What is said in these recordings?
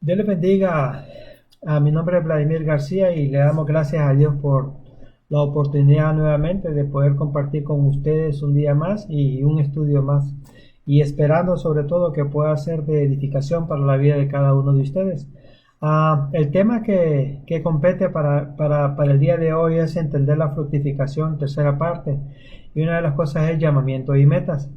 Dios le bendiga. Mi nombre es Vladimir García y le damos gracias a Dios por la oportunidad nuevamente de poder compartir con ustedes un día más y un estudio más. Y esperando sobre todo que pueda ser de edificación para la vida de cada uno de ustedes. El tema que compete para el día de hoy es entender la fructificación, tercera parte. Y una de las cosas es llamamiento y metas.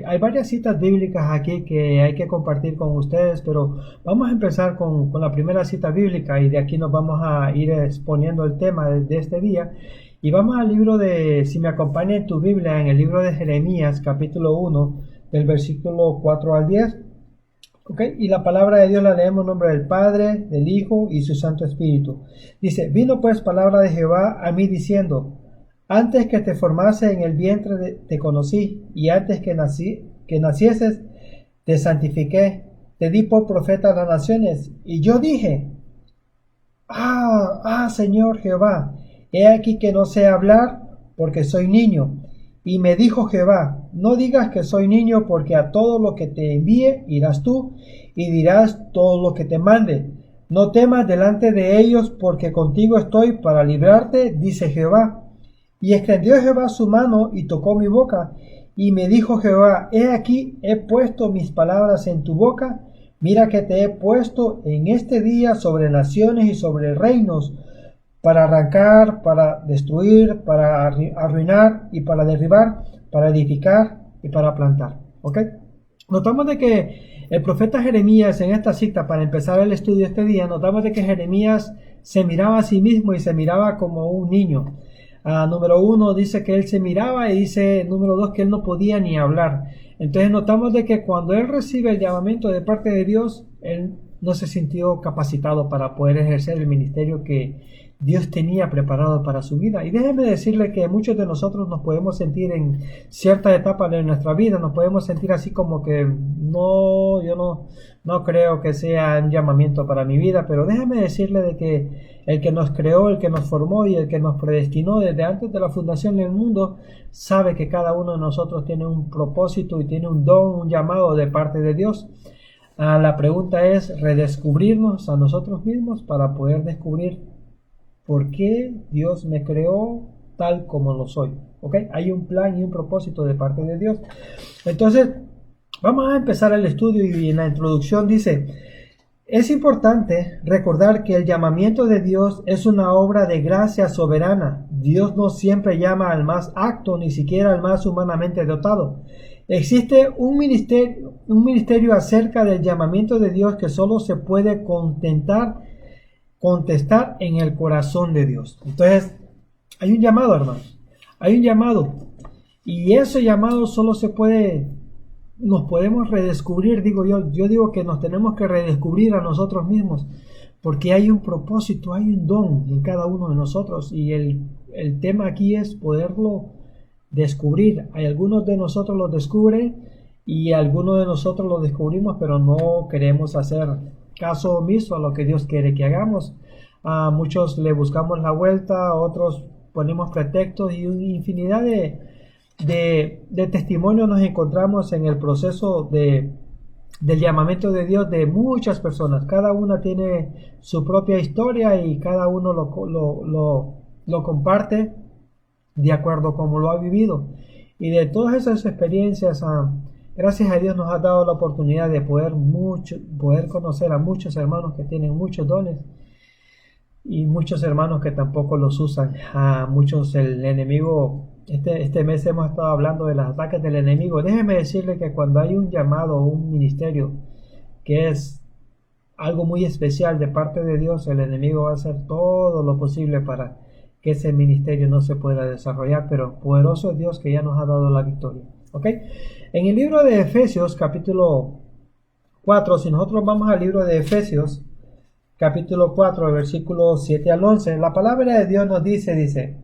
Hay varias citas bíblicas aquí que hay que compartir con ustedes, pero vamos a empezar con la primera cita bíblica y de aquí nos vamos a ir exponiendo el tema de este día. Y vamos al libro si me acompaña en tu Biblia, en el libro de Jeremías, capítulo 1, del versículo 4 al 10. Y la palabra de Dios la leemos en nombre del Padre, del Hijo y su Santo Espíritu. Dice: vino pues palabra de Jehová a mí diciendo: antes que te formase en el vientre te conocí, y antes que nacieses te santifiqué, te di por profeta a las naciones. Y yo dije: Señor Jehová, he aquí que no sé hablar, porque soy niño. Y me dijo Jehová: no digas que soy niño, porque a todo lo que te envíe irás tú, y dirás todo lo que te mande. No temas delante de ellos, porque contigo estoy para librarte, dice Jehová. Y extendió Jehová su mano y tocó mi boca, y me dijo Jehová: he aquí, he puesto mis palabras en tu boca. Mira que te he puesto en este día sobre naciones y sobre reinos, para arrancar, para destruir, para arruinar y para derribar, para edificar y para plantar. Notamos de que el profeta Jeremías, en esta cita, para empezar el estudio este día, notamos de que Jeremías se miraba a sí mismo y se miraba como un niño. Número 1 dice que él se miraba, y dice número 2 que él no podía ni hablar. Entonces notamos de que cuando él recibe el llamamiento de parte de Dios, él no se sintió capacitado para poder ejercer el ministerio que Dios tenía preparado para su vida. Y déjeme decirle que muchos de nosotros nos podemos sentir en cierta etapa de nuestra vida, nos podemos sentir así como que yo no creo que sea un llamamiento para mi vida, pero déjeme decirle de que el que nos creó, el que nos formó y el que nos predestinó desde antes de la fundación del mundo, sabe que cada uno de nosotros tiene un propósito y tiene un don, un llamado de parte de Dios. La pregunta es redescubrirnos a nosotros mismos para poder descubrir por qué Dios me creó tal como lo soy. Hay un plan y un propósito de parte de Dios. Entonces, vamos a empezar el estudio, y en la introducción dice: es importante recordar que el llamamiento de Dios es una obra de gracia soberana. Dios no siempre llama al más apto, ni siquiera al más humanamente dotado. Existe un ministerio acerca del llamamiento de Dios que solo se puede contestar en el corazón de Dios. Entonces, hay un llamado, hermanos. Hay un llamado. Y ese llamado solo nos podemos redescubrir, digo yo. Yo digo que nos tenemos que redescubrir a nosotros mismos, porque hay un propósito, hay un don en cada uno de nosotros, y el tema aquí es poderlo descubrir. Hay algunos de nosotros lo descubren y algunos de nosotros lo descubrimos, pero no queremos hacer caso omiso a lo que Dios quiere que hagamos. A muchos le buscamos la vuelta, a otros ponemos pretextos, y una infinidad de testimonios nos encontramos en el proceso del llamamiento de Dios de muchas personas. Cada una tiene su propia historia y cada uno lo comparte de acuerdo a cómo lo ha vivido. Y de todas esas experiencias, gracias a Dios nos ha dado la oportunidad de poder conocer a muchos hermanos que tienen muchos dones, y muchos hermanos que tampoco los usan. A muchos el enemigo, este mes hemos estado hablando de los ataques del enemigo. Déjeme decirle que cuando hay un llamado o un ministerio que es algo muy especial de parte de Dios, el enemigo va a hacer todo lo posible para que ese ministerio no se pueda desarrollar, pero poderoso es Dios que ya nos ha dado la victoria. En el libro de Efesios, capítulo 4, si nosotros vamos al libro de Efesios, capítulo 4, versículos 7 al 11, la palabra de Dios nos dice,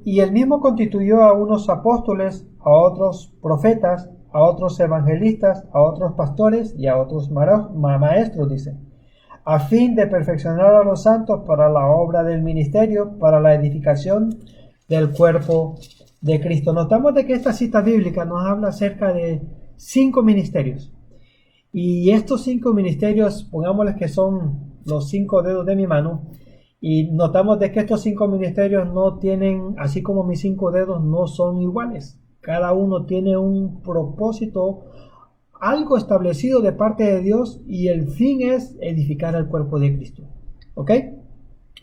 y él mismo constituyó a unos apóstoles, a otros profetas, a otros evangelistas, a otros pastores y a otros maestros, dice, a fin de perfeccionar a los santos para la obra del ministerio, para la edificación del cuerpo de Cristo. Notamos de que esta cita bíblica nos habla acerca de 5 ministerios. Y estos 5 ministerios, pongámosles que son los 5 dedos de mi mano, y notamos de que estos 5 ministerios no tienen, así como mis 5 dedos, no son iguales. Cada uno tiene un propósito, algo establecido de parte de Dios, y el fin es edificar el cuerpo de Cristo. ¿Ok?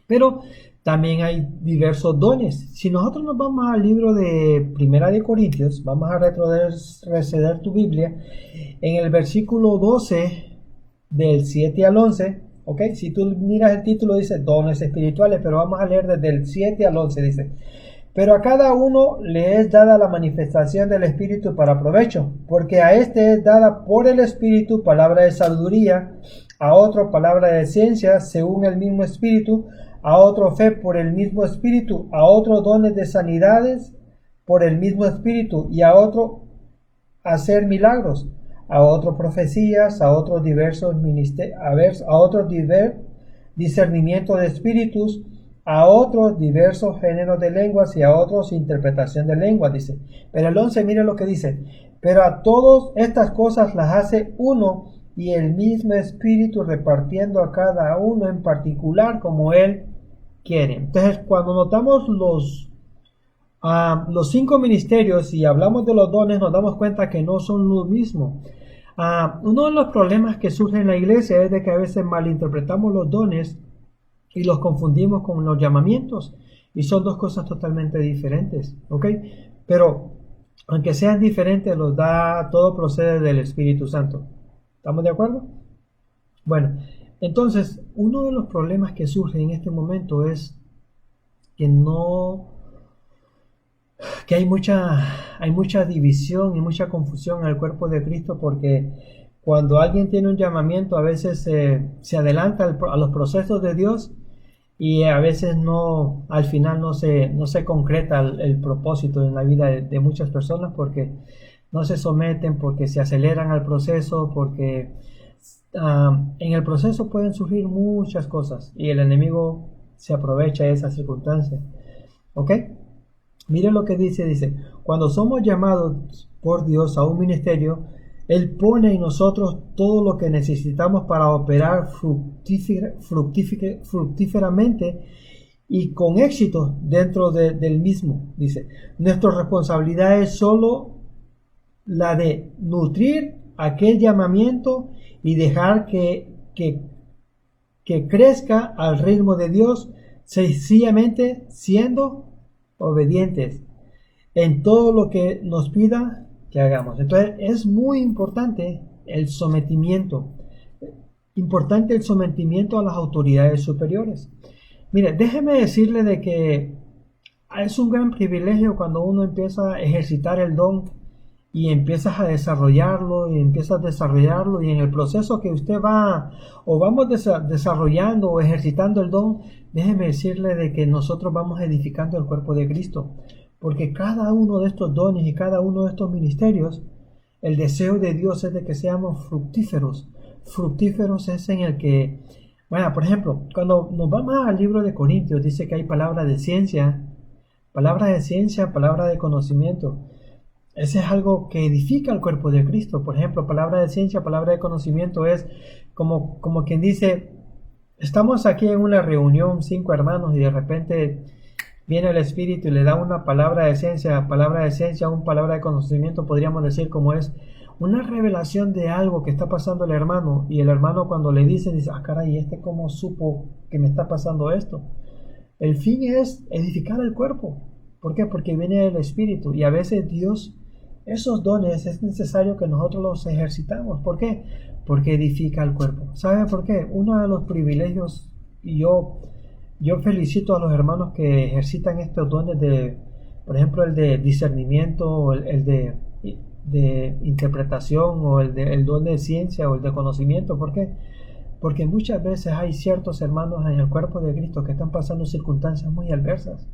Pero también hay diversos dones. Si nosotros nos vamos al libro de Primera de Corintios, vamos a retroceder tu Biblia, en el versículo 12, del 7 al 11, ¿ok? Si tú miras el título dice dones espirituales, pero vamos a leer desde el 7 al 11, dice: pero a cada uno le es dada la manifestación del Espíritu para provecho, porque a este es dada por el Espíritu palabra de sabiduría, a otro palabra de ciencia según el mismo Espíritu, a otro fe por el mismo Espíritu, a otro dones de sanidades por el mismo Espíritu, y a otro hacer milagros, a otro profecías, a otros diversos ministerios, a otros discernimiento de espíritus, a otros diversos géneros de lenguas y a otros interpretación de lenguas, dice. Pero el 11, mire lo que dice: pero a todas estas cosas las hace uno y el mismo Espíritu, repartiendo a cada uno en particular como Él quiere. Entonces, cuando notamos los 5 ministerios y hablamos de los dones, nos damos cuenta que no son lo mismo. Uno de los problemas que surge en la iglesia es de que a veces malinterpretamos los dones y los confundimos con los llamamientos, y son dos cosas totalmente diferentes, ¿ok? Pero aunque sean diferentes, todo procede del Espíritu Santo. ¿Estamos de acuerdo? Bueno, entonces, uno de los problemas que surge en este momento es que hay mucha división y mucha confusión en el cuerpo de Cristo, porque cuando alguien tiene un llamamiento, a veces se adelanta a los procesos de Dios, y a veces al final no se concreta el propósito en la vida de muchas personas, porque no se someten, porque se aceleran al proceso, porque en el proceso pueden surgir muchas cosas y el enemigo se aprovecha de esas circunstancias. ¿Ok? Mire lo que dice: cuando somos llamados por Dios a un ministerio, Él pone en nosotros todo lo que necesitamos para operar fructíferamente y con éxito dentro del mismo. Dice, nuestra responsabilidad es solo la de nutrir aquel llamamiento y dejar que crezca al ritmo de Dios, sencillamente siendo obedientes en todo lo que nos pida que hagamos. Entonces es muy importante el sometimiento. Importante el sometimiento a las autoridades superiores. Mire, déjeme decirle de que es un gran privilegio cuando uno empieza a ejercitar el don y empiezas a desarrollarlo y en el proceso que usted vamos desarrollando o ejercitando el don, déjeme decirle de que nosotros vamos edificando el cuerpo de Cristo, porque cada uno de estos dones y cada uno de estos ministerios, el deseo de Dios es de que seamos fructíferos. Fructíferos es en el que, bueno, por ejemplo, cuando nos vamos al libro de Corintios, dice que hay palabra de ciencia, palabra de conocimiento. Ese es algo que edifica el cuerpo de Cristo. Por ejemplo, palabra de ciencia, palabra de conocimiento es como quien dice, estamos aquí en una reunión, 5 hermanos, y de repente viene el Espíritu y le da una palabra de ciencia, una palabra de conocimiento, podríamos decir, como es una revelación de algo que está pasando el hermano, y el hermano cuando le dice, caray, ¿cómo supo que me está pasando esto? El fin es edificar el cuerpo. ¿Por qué? Porque viene el Espíritu, y a veces Dios, esos dones es necesario que nosotros los ejercitamos. ¿Por qué? Porque edifica el cuerpo. ¿Sabe por qué? Uno de los privilegios, y yo felicito a los hermanos que ejercitan estos dones por ejemplo, el de discernimiento, o el de interpretación, o el don de ciencia, o el de conocimiento. ¿Por qué? Porque muchas veces hay ciertos hermanos en el cuerpo de Cristo que están pasando circunstancias muy adversas,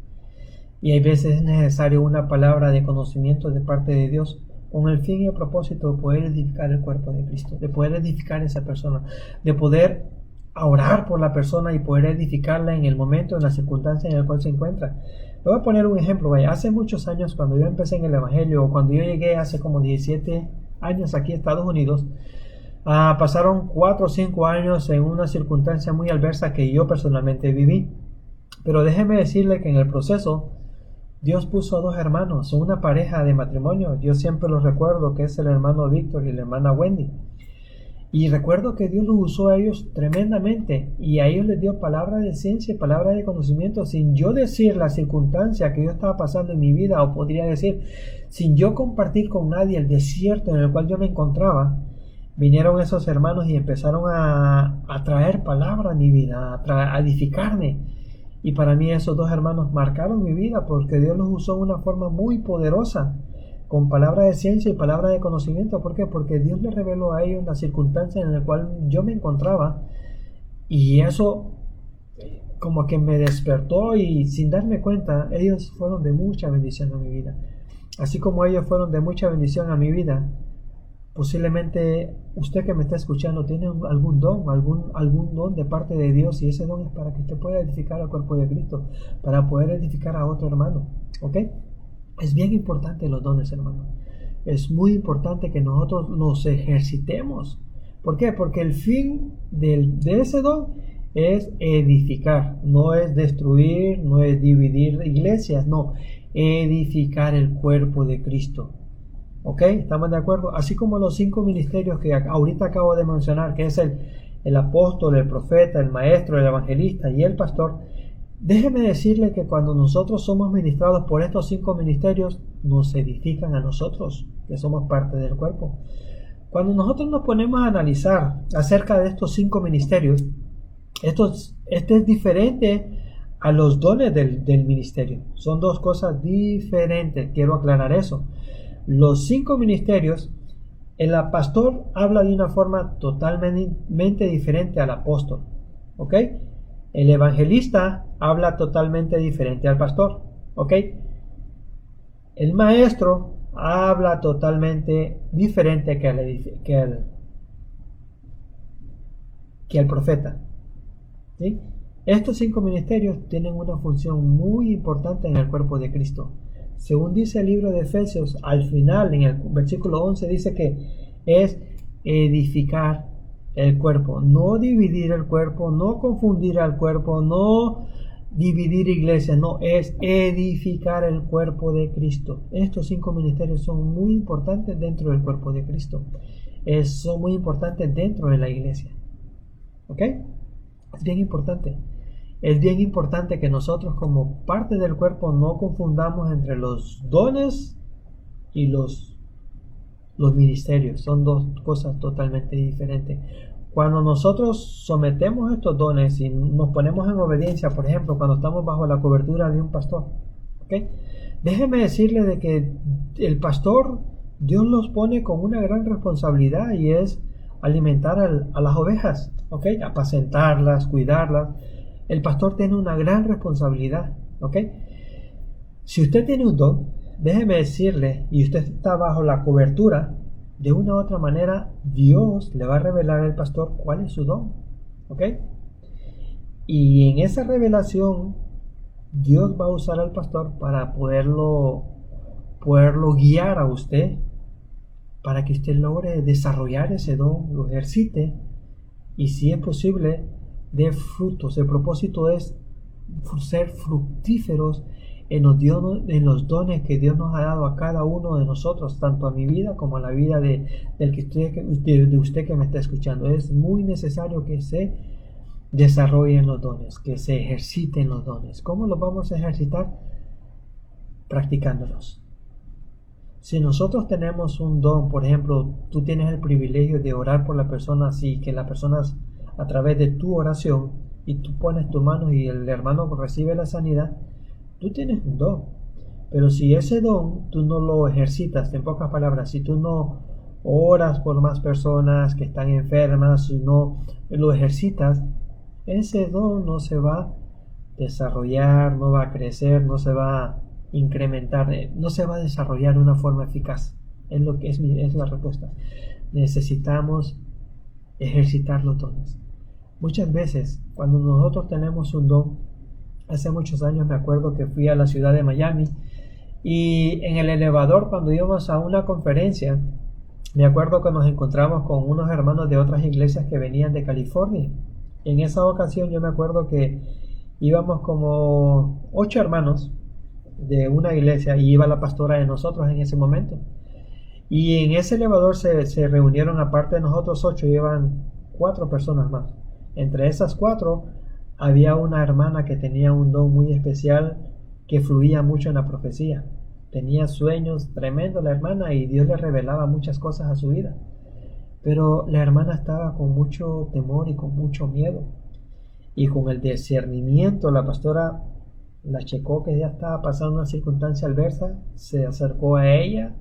y hay veces es necesario una palabra de conocimiento de parte de Dios, con el fin y el propósito de poder edificar el cuerpo de Cristo, de poder edificar a esa persona, de poder orar por la persona y poder edificarla en el momento, en la circunstancia en la cual se encuentra. Le voy a poner un ejemplo. Hace muchos años, cuando yo empecé en el Evangelio, o cuando yo llegué hace como 17 años aquí a Estados Unidos, Pasaron 4 o 5 años en una circunstancia muy adversa que yo personalmente viví. Pero déjeme decirle que en el proceso Dios puso a dos hermanos, son una pareja de matrimonio. Yo siempre los recuerdo, que es el hermano Víctor y la hermana Wendy. Y recuerdo que Dios los usó a ellos tremendamente y a ellos les dio palabra de ciencia y palabra de conocimiento sin yo decir la circunstancia que yo estaba pasando en mi vida, o podría decir, sin yo compartir con nadie el desierto en el cual yo me encontraba. Vinieron esos hermanos y empezaron a traer palabra a mi vida, a edificarme. Y para mí esos dos hermanos marcaron mi vida porque Dios los usó de una forma muy poderosa, con palabra de ciencia y palabra de conocimiento. ¿Por qué? Porque Dios les reveló a ellos la circunstancia en la cual yo me encontraba, y eso como que me despertó, y sin darme cuenta ellos fueron de mucha bendición a mi vida. Así como ellos fueron de mucha bendición a mi vida, posiblemente usted que me está escuchando tiene algún don de parte de Dios, y ese don es para que usted pueda edificar al cuerpo de Cristo, para poder edificar a otro hermano. ¿Ok? Es bien importante los dones, hermano. Es muy importante que nosotros nos ejercitemos. ¿Por qué? Porque el fin de ese don es edificar, no es destruir, no es dividir iglesias, no, edificar el cuerpo de Cristo. ¿Ok? ¿Estamos de acuerdo? Así como los 5 ministerios que ahorita acabo de mencionar, que es el apóstol, el profeta, el maestro, el evangelista y el pastor. Déjeme decirle que cuando nosotros somos ministrados por estos 5 ministerios, nos edifican a nosotros, que somos parte del cuerpo. Cuando nosotros nos ponemos a analizar acerca de estos 5 ministerios, este es diferente a los dones del ministerio. Son dos cosas diferentes, quiero aclarar eso. Los 5 ministerios, el pastor habla de una forma totalmente diferente al apóstol. ¿Ok? El evangelista habla totalmente diferente al pastor. ¿Ok? El maestro habla totalmente diferente que el profeta. ¿Sí? Estos 5 ministerios tienen una función muy importante en el cuerpo de Cristo. Según dice el libro de Efesios, al final, en el versículo 11, dice que es edificar el cuerpo, no dividir el cuerpo, no confundir al cuerpo, no dividir iglesias, no, es edificar el cuerpo de Cristo. Estos 5 ministerios son muy importantes dentro del cuerpo de Cristo, son muy importantes dentro de la iglesia. ¿Ok? Es bien importante. Es bien importante que nosotros, como parte del cuerpo, no confundamos entre los dones y los ministerios. Son dos cosas totalmente diferentes. Cuando nosotros sometemos estos dones y nos ponemos en obediencia, por ejemplo, cuando estamos bajo la cobertura de un pastor, ¿okay? Déjeme decirle de que el pastor, Dios los pone con una gran responsabilidad, y es alimentar a las ovejas, ¿okay? Apacentarlas, cuidarlas. El pastor tiene una gran responsabilidad, ¿ok? Si usted tiene un don, déjeme decirle, y usted está bajo la cobertura, de una u otra manera, Dios le va a revelar al pastor cuál es su don, ¿ok? Y en esa revelación, Dios va a usar al pastor para poderlo guiar a usted, para que usted logre desarrollar ese don, lo ejercite, y si es posible, de frutos. El propósito es ser fructíferos en los dones que Dios nos ha dado a cada uno de nosotros, tanto a mi vida como a la vida de usted que me está escuchando. Es muy necesario que se desarrollen los dones, que se ejerciten los dones. ¿Cómo los vamos a ejercitar? Practicándolos. Si nosotros tenemos un don, por ejemplo, tú tienes el privilegio de orar por la persona, así que la persona, a través de tu oración, y tú pones tu mano y el hermano recibe la sanidad, tú tienes un don. Pero si ese don tú no lo ejercitas, en pocas palabras, si tú no oras por más personas que están enfermas, si no lo ejercitas, ese don no se va a desarrollar, no va a crecer, no se va a incrementar, no se va a desarrollar de una forma eficaz. Es lo que es la respuesta. Necesitamos ejercitar los dones. Muchas veces, cuando nosotros tenemos un don, hace muchos años me acuerdo que fui a la ciudad de Miami, y en el elevador, cuando íbamos a una conferencia, Me acuerdo que nos encontramos con unos hermanos de otras iglesias que venían de California. En esa ocasión yo me acuerdo que íbamos como 8 hermanos de una iglesia y iba la pastora de nosotros en ese momento. Y en ese elevador se reunieron, aparte de nosotros 8, iban 4 personas más. Entre esas 4 había una hermana que tenía un don muy especial que fluía mucho en la profecía. Tenía sueños tremendos la hermana y Dios le revelaba muchas cosas a su vida. Pero la hermana estaba con mucho temor y con mucho miedo. Y con el discernimiento la pastora la checó que ya estaba pasando una circunstancia adversa, se acercó a ella,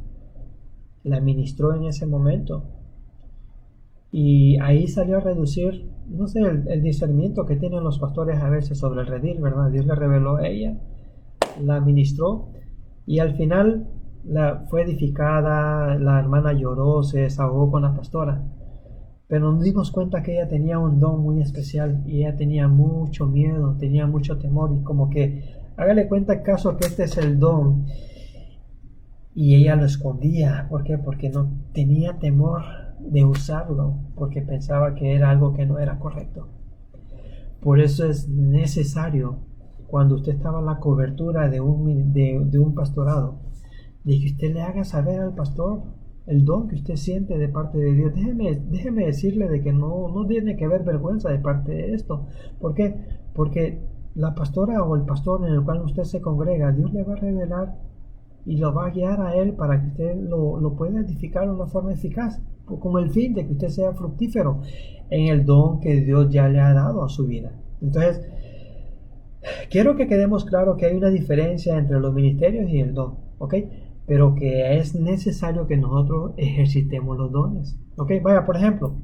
la ministró en ese momento y ahí salió a reducir, no sé, el discernimiento que tienen los pastores a veces sobre el redil, ¿verdad? Dios le reveló a ella, la ministró y al final fue edificada, la hermana lloró, se desahogó con la pastora. Pero nos dimos cuenta que ella tenía un don muy especial y ella tenía mucho miedo, tenía mucho temor y como que, hágale cuenta acaso que este es el don. Y ella lo escondía. ¿Por qué? Porque no tenía temor de usarlo, porque pensaba que era algo que no era correcto. Por eso es necesario, cuando usted estaba en la cobertura de un pastorado, de que usted le haga saber al pastor el don que usted siente de parte de Dios. Déjeme decirle de que no tiene que haber vergüenza de parte de esto. ¿Por qué? Porque la pastora o el pastor en el cual usted se congrega, Dios le va a revelar y lo va a guiar a él para que usted lo pueda edificar de una forma eficaz, con el fin de que usted sea fructífero en el don que Dios ya le ha dado a su vida. Entonces, quiero que quedemos claro que hay una diferencia entre los ministerios y el don, ¿ok? Pero que es necesario que nosotros ejercitemos los dones, ¿ok? Vaya, por ejemplo,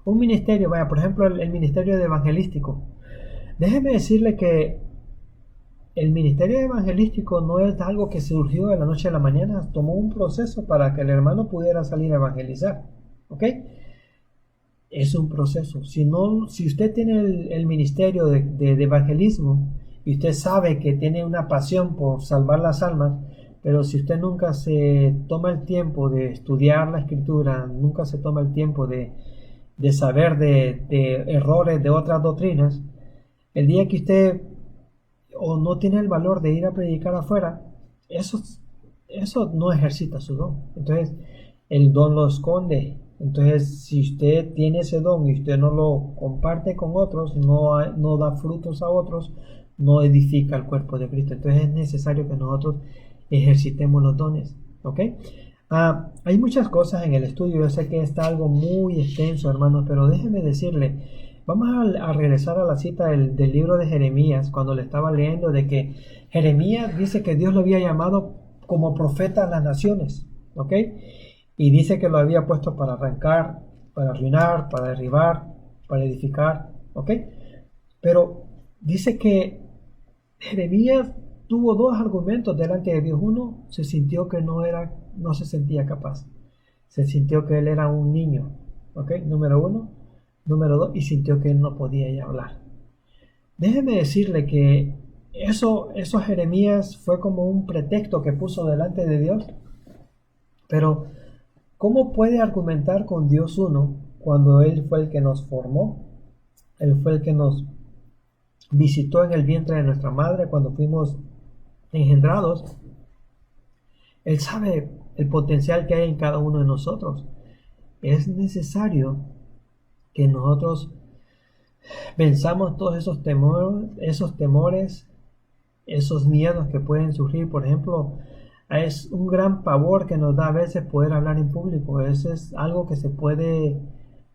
un ministerio, por ejemplo, el ministerio de evangelístico. Déjeme decirle que el ministerio evangelístico no es algo que surgió de la noche a la mañana, tomó un proceso para que el hermano pudiera salir a evangelizar, ¿ok? Es un proceso. Si usted tiene el ministerio de evangelismo y usted sabe que tiene una pasión por salvar las almas, pero si usted nunca se toma el tiempo de estudiar la escritura, nunca se toma el tiempo de saber de errores de otras doctrinas, el día que usted o no tiene el valor de ir a predicar afuera, eso no ejercita su don. Entonces, el don lo esconde. Entonces, si usted tiene ese don y usted no lo comparte con otros, no da frutos a otros, no edifica el cuerpo de Cristo. Entonces, es necesario que nosotros ejercitemos los dones, ¿ok? Hay muchas cosas en el estudio. Yo sé que está algo muy extenso, hermanos, pero déjeme decirle, vamos a regresar a la cita del libro de Jeremías, cuando le estaba leyendo de que Jeremías dice que Dios lo había llamado como profeta a las naciones, ¿ok? Y dice que lo había puesto para arrancar, para arruinar, para derribar, para edificar, ¿ok? Pero dice que Jeremías tuvo 2 argumentos delante de Dios. Uno, se sintió que no se sentía capaz. Se sintió que él era un niño, ¿ok? Número 1. Número 2, y sintió que él no podía ya hablar. Déjeme decirle que eso Jeremías fue como un pretexto que puso delante de Dios. Pero, ¿cómo puede argumentar con Dios uno cuando Él fue el que nos formó? Él fue el que nos visitó en el vientre de nuestra madre cuando fuimos engendrados. Él sabe el potencial que hay en cada uno de nosotros. Es necesario que nosotros venzamos todos esos temores, esos miedos que pueden surgir. Por ejemplo, es un gran pavor que nos da a veces poder hablar en público. Eso es algo que se puede,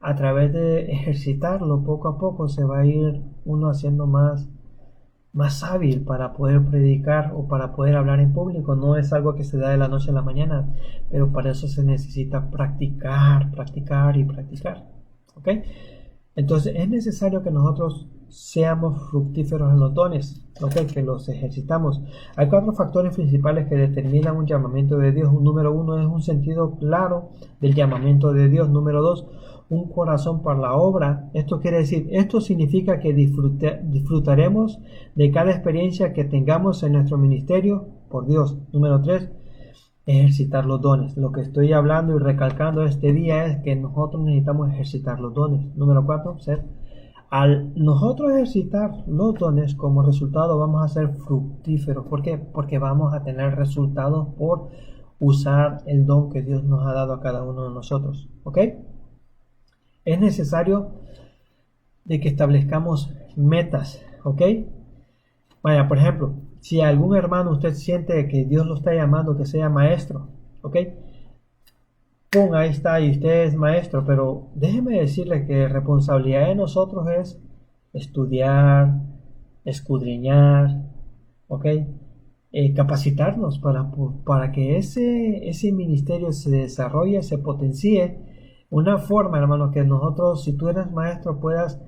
a través de ejercitarlo poco a poco, se va a ir uno haciendo más hábil para poder predicar o para poder hablar en público. No es algo que se da de la noche a la mañana, pero para eso se necesita practicar y practicar, ¿ok? Entonces es necesario que nosotros seamos fructíferos en los dones, ¿ok? Que los ejercitamos. Hay 4 factores principales que determinan un llamamiento de Dios. Número 1 es un sentido claro del llamamiento de Dios. Número 2, un corazón para la obra. Esto significa que disfrutaremos de cada experiencia que tengamos en nuestro ministerio por Dios. Número 3, ejercitar los dones. Lo que estoy hablando y recalcando este día es que nosotros necesitamos ejercitar los dones. Número 4, al nosotros ejercitar los dones, como resultado vamos a ser fructíferos. ¿Por qué? Porque vamos a tener resultados por usar el don que Dios nos ha dado a cada uno de nosotros. ¿Ok? Es necesario de que establezcamos metas. ¿Ok? Vaya, por ejemplo, si algún hermano usted siente que Dios lo está llamando que sea maestro, ¿ok? Pum, ahí está, y usted es maestro, pero déjeme decirle que responsabilidad de nosotros es estudiar, escudriñar, ¿ok? Capacitarnos para que ese ministerio se desarrolle, se potencie. Una forma, hermano, que nosotros, si tú eres maestro, puedas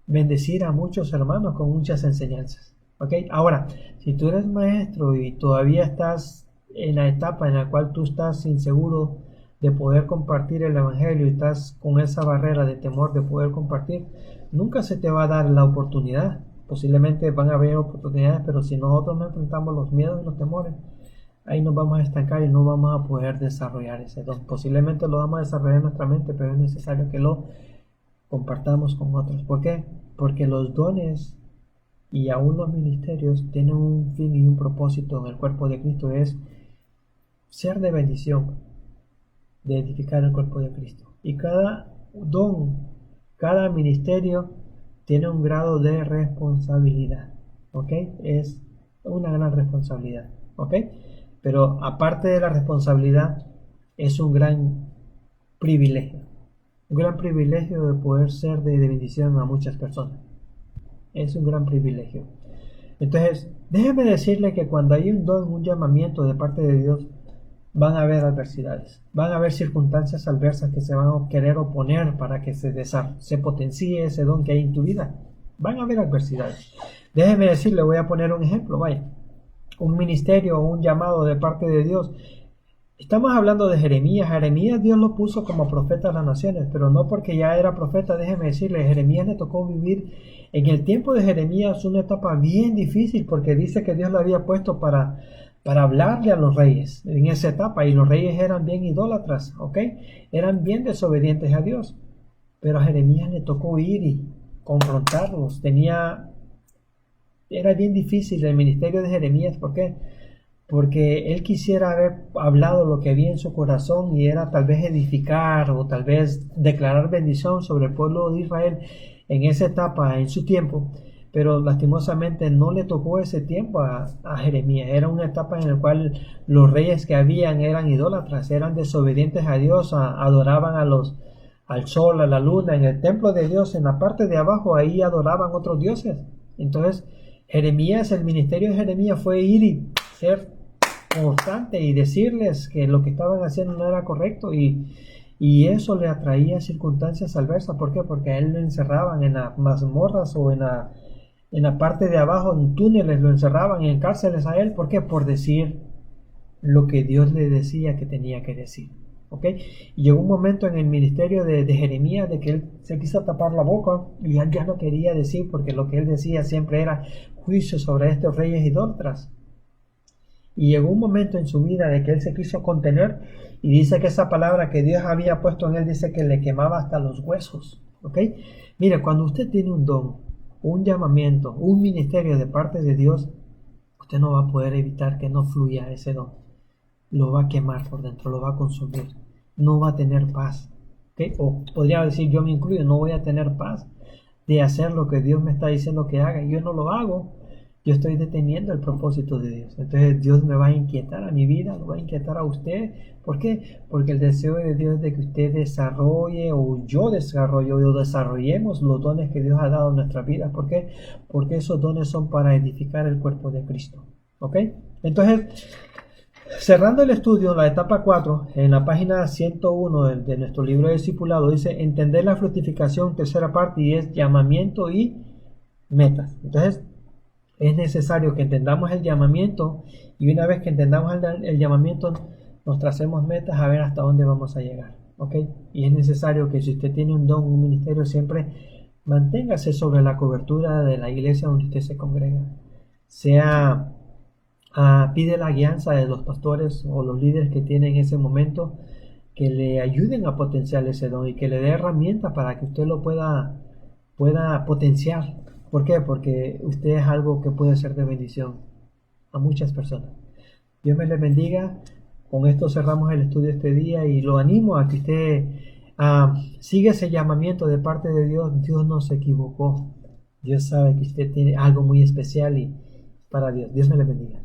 bendecir a muchos hermanos con muchas enseñanzas. ¿Ok? Ahora, si tú eres maestro y todavía estás en la etapa en la cual tú estás inseguro de poder compartir el evangelio y estás con esa barrera de temor de poder compartir, nunca se te va a dar la oportunidad. Posiblemente van a haber oportunidades, pero si nosotros no enfrentamos los miedos y los temores, ahí nos vamos a estancar y no vamos a poder desarrollar ese don. Posiblemente lo vamos a desarrollar en nuestra mente, pero es necesario que lo compartamos con otros. ¿Por qué? Porque los dones y aún los ministerios tienen un fin y un propósito en el cuerpo de Cristo, es ser de bendición, de edificar el cuerpo de Cristo. Y cada don, cada ministerio tiene un grado de responsabilidad, ¿ok? Es una gran responsabilidad, ¿ok? Pero aparte de la responsabilidad, es un gran privilegio de poder ser de bendición a muchas personas. Es un gran privilegio. Entonces, déjeme decirle que cuando hay un don, un llamamiento de parte de Dios, van a haber adversidades, van a haber circunstancias adversas que se van a querer oponer para que se potencie ese don que hay en tu vida. Van a haber adversidades. Déjeme decirle, voy a poner un ejemplo, vaya. Un ministerio o un llamado de parte de Dios. Estamos hablando de Jeremías. Jeremías Dios lo puso como profeta a las naciones, pero no porque ya era profeta. Déjeme decirle, Jeremías le tocó vivir en el tiempo de Jeremías una etapa bien difícil, porque dice que Dios lo había puesto para hablarle a los reyes en esa etapa, y los reyes eran bien idólatras, ¿ok? Eran bien desobedientes a Dios, pero a Jeremías le tocó ir y confrontarlos. Era bien difícil el ministerio de Jeremías. ¿Por qué? Porque él quisiera haber hablado lo que había en su corazón, y era tal vez edificar o tal vez declarar bendición sobre el pueblo de Israel en esa etapa, en su tiempo, pero lastimosamente no le tocó ese tiempo a Jeremías. Era una etapa en la cual los reyes que habían eran idólatras, eran desobedientes a Dios, adoraban al sol, a la luna. En el templo de Dios, en la parte de abajo, ahí adoraban otros dioses. Entonces Jeremías, el ministerio de Jeremías fue ir y ser constante y decirles que lo que estaban haciendo no era correcto, y eso le atraía circunstancias adversas. ¿Por qué? Porque a él lo encerraban en las mazmorras o en la parte de abajo, en túneles, lo encerraban en cárceles a él. ¿Por qué? Por decir lo que Dios le decía que tenía que decir. ¿Ok? Y llegó un momento en el ministerio de Jeremías de que él se quiso tapar la boca y él ya no quería decir, porque lo que él decía siempre era juicio sobre estos reyes idólatras. Y llegó un momento en su vida de que él se quiso contener, y dice que esa palabra que Dios había puesto en él, dice que le quemaba hasta los huesos. ¿Ok? Mire, cuando usted tiene un don, un llamamiento, un ministerio de parte de Dios, usted no va a poder evitar que no fluya ese don. Lo va a quemar por dentro, lo va a consumir. No va a tener paz. ¿Ok? O podría decir, yo me incluyo, no voy a tener paz de hacer lo que Dios me está diciendo que haga. Yo no lo hago. Yo estoy deteniendo el propósito de Dios. Entonces Dios me va a inquietar a mi vida, lo va a inquietar a usted. ¿Por qué? Porque el deseo de Dios es de que usted desarrolle, o yo desarrollo, o desarrollemos los dones que Dios ha dado en nuestra vida. ¿Por qué? Porque esos dones son para edificar el cuerpo de Cristo. ¿Ok? Entonces, cerrando el estudio, en la etapa 4, en la página 101 de nuestro libro de discipulado, dice entender la fructificación, tercera parte, y es llamamiento y metas. Entonces, es necesario que entendamos el llamamiento, y una vez que entendamos el llamamiento, nos tracemos metas a ver hasta dónde vamos a llegar. ¿Ok? Y es necesario que si usted tiene un don, un ministerio, siempre manténgase sobre la cobertura de la iglesia donde usted se congrega. Sea Pide la guianza de los pastores o los líderes que tienen en ese momento, que le ayuden a potenciar ese don y que le dé herramientas para que usted lo pueda potenciar. ¿Por qué? Porque usted es algo que puede ser de bendición a muchas personas. Dios me le bendiga. Con esto cerramos el estudio este día y lo animo a que usted siga ese llamamiento de parte de Dios. Dios no se equivocó. Dios sabe que usted tiene algo muy especial y para Dios. Dios me le bendiga.